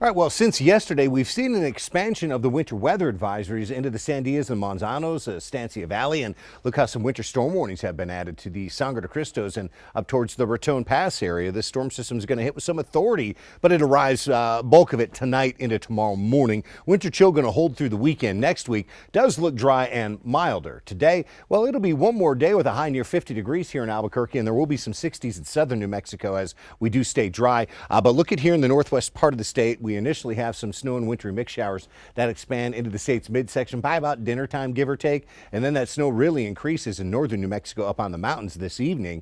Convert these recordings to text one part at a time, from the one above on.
All right, well, since yesterday, we've seen an expansion of the winter weather advisories into the Sandias and Manzanos, Estancia Valley, and look how some winter storm warnings have been added to the Sangre de Cristos and up towards the Raton Pass area. This storm system is going to hit with some authority, but it arrives, bulk of it tonight into tomorrow morning. Winter chill going to hold through the weekend. Next week does look dry and milder. Today, well, it'll be one more day with a high near 50 degrees here in Albuquerque, and there will be some 60s in southern New Mexico as we do stay dry. But look at here in the northwest part of the state. We initially have some snow and wintry mix showers that expand into the state's midsection by about dinner time, give or take. And then that snow really increases in northern New Mexico up on the mountains this evening.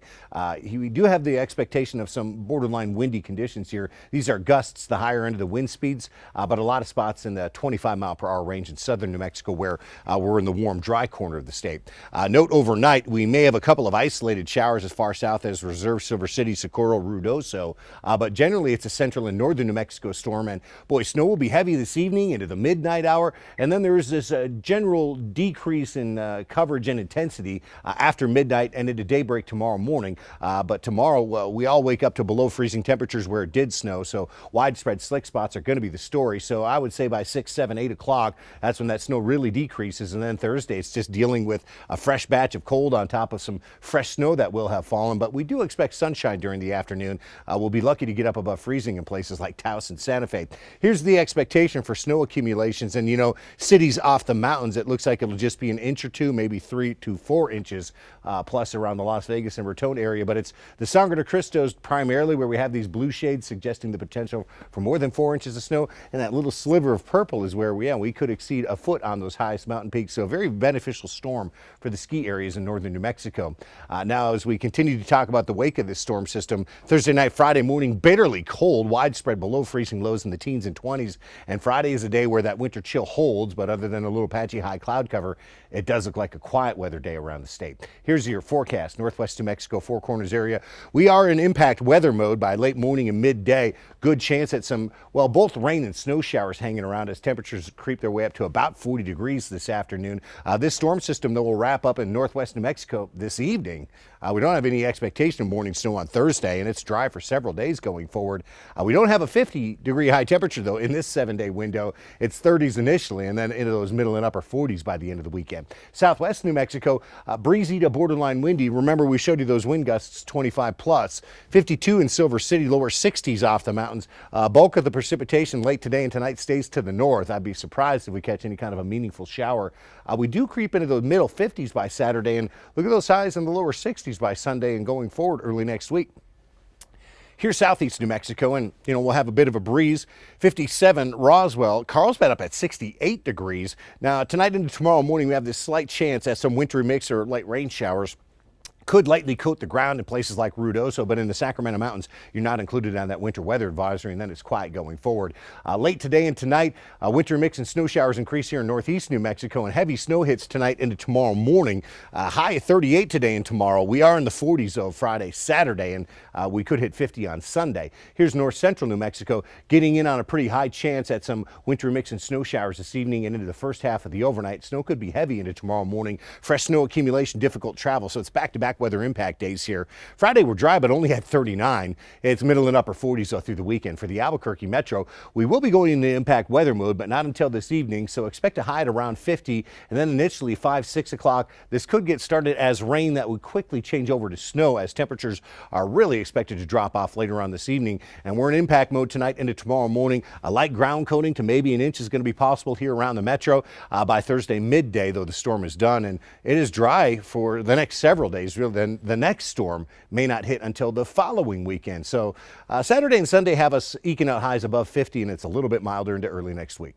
We do have the expectation of some borderline windy conditions here. These are gusts, the higher end of the wind speeds, but a lot of spots in the 25-mile-per-hour range in southern New Mexico where we're in the warm, dry corner of the state. Note overnight, we may have a couple of isolated showers as far south as Reserve, Silver City, Socorro, Ruidoso, but generally it's a central and northern New Mexico storm. And boy, snow will be heavy this evening into the midnight hour, and then there is this general decrease in coverage and intensity after midnight and into daybreak tomorrow morning. But tomorrow, we all wake up to below freezing temperatures where it did snow, so widespread slick spots are going to be the story. So I would say by 6, 7, 8 o'clock, that's when that snow really decreases, and then Thursday it's just dealing with a fresh batch of cold on top of some fresh snow that will have fallen. But we do expect sunshine during the afternoon. We'll be lucky to get up above freezing in places like Taos and Santa Fe. Here's the expectation for snow accumulations, and cities off the mountains, it looks like it'll just be an inch or two, maybe 3 to 4 inches plus around the Las Vegas and Raton area. But it's the Sangre de Cristos primarily where we have these blue shades suggesting the potential for more than 4 inches of snow, and that little sliver of purple is where we could exceed a foot on those highest mountain peaks. So a very beneficial storm for the ski areas in northern New Mexico. Now, as we continue to talk about the wake of this storm system, Thursday night, Friday morning, bitterly cold, widespread below freezing lows in the teens and 20s. And Friday is a day where that winter chill holds, but other than a little patchy high cloud cover, it does look like a quiet weather day around the state. Here's your forecast. Northwest New Mexico, Four Corners area. We are in impact weather mode by late morning and midday. Good chance at some, well, both rain and snow showers hanging around as temperatures creep their way up to about 40 degrees this afternoon. This storm system, though, will wrap up in northwest New Mexico this evening. We don't have any expectation of morning snow on Thursday, and it's dry for several days going forward. We don't have a 50-degree high temperature, though, in this 7-day window. It's 30s initially, and then into those middle and upper 40s by the end of the weekend. Southwest New Mexico, breezy to borderline windy. Remember, we showed you those wind gusts 25 plus. 52 in Silver City, lower 60s off the mountains. Bulk of the precipitation late today and tonight stays to the north. I'd be surprised if we catch any kind of a meaningful shower. We do creep into the middle 50s by Saturday, and look at those highs in the lower 60s by Sunday and going forward early next week. Here's southeast New Mexico, and we'll have a bit of a breeze. 57 Roswell, Carlsbad up at 68 degrees. Now tonight into tomorrow morning, we have this slight chance at some wintry mix or light rain showers. Could lightly coat the ground in places like Ruidoso, but in the Sacramento Mountains, you're not included on that winter weather advisory, and then it's quiet going forward. Late today and tonight, winter mix and snow showers increase here in northeast New Mexico, and heavy snow hits tonight into tomorrow morning. High of 38 today and tomorrow. We are in the 40s, though, Friday, Saturday, and we could hit 50 on Sunday. Here's north central New Mexico, getting in on a pretty high chance at some winter mix and snow showers this evening and into the first half of the overnight. Snow could be heavy into tomorrow morning. Fresh snow accumulation, difficult travel, so it's back-to-back weather impact days here. Friday we're dry, but only at 39. It's middle and upper 40s though through the weekend. For the Albuquerque metro, we will be going into impact weather mode, but not until this evening, so expect a high at around 50, and then initially 5, 6 o'clock. This could get started as rain that would quickly change over to snow as temperatures are really expected to drop off later on this evening. And we're in impact mode tonight into tomorrow morning. A light ground coating to maybe an inch is going to be possible here around the metro by Thursday midday, though the storm is done, and it is dry for the next several days. Really, then the next storm may not hit until the following weekend. So Saturday and Sunday have us eking out highs above 50, and it's a little bit milder into early next week.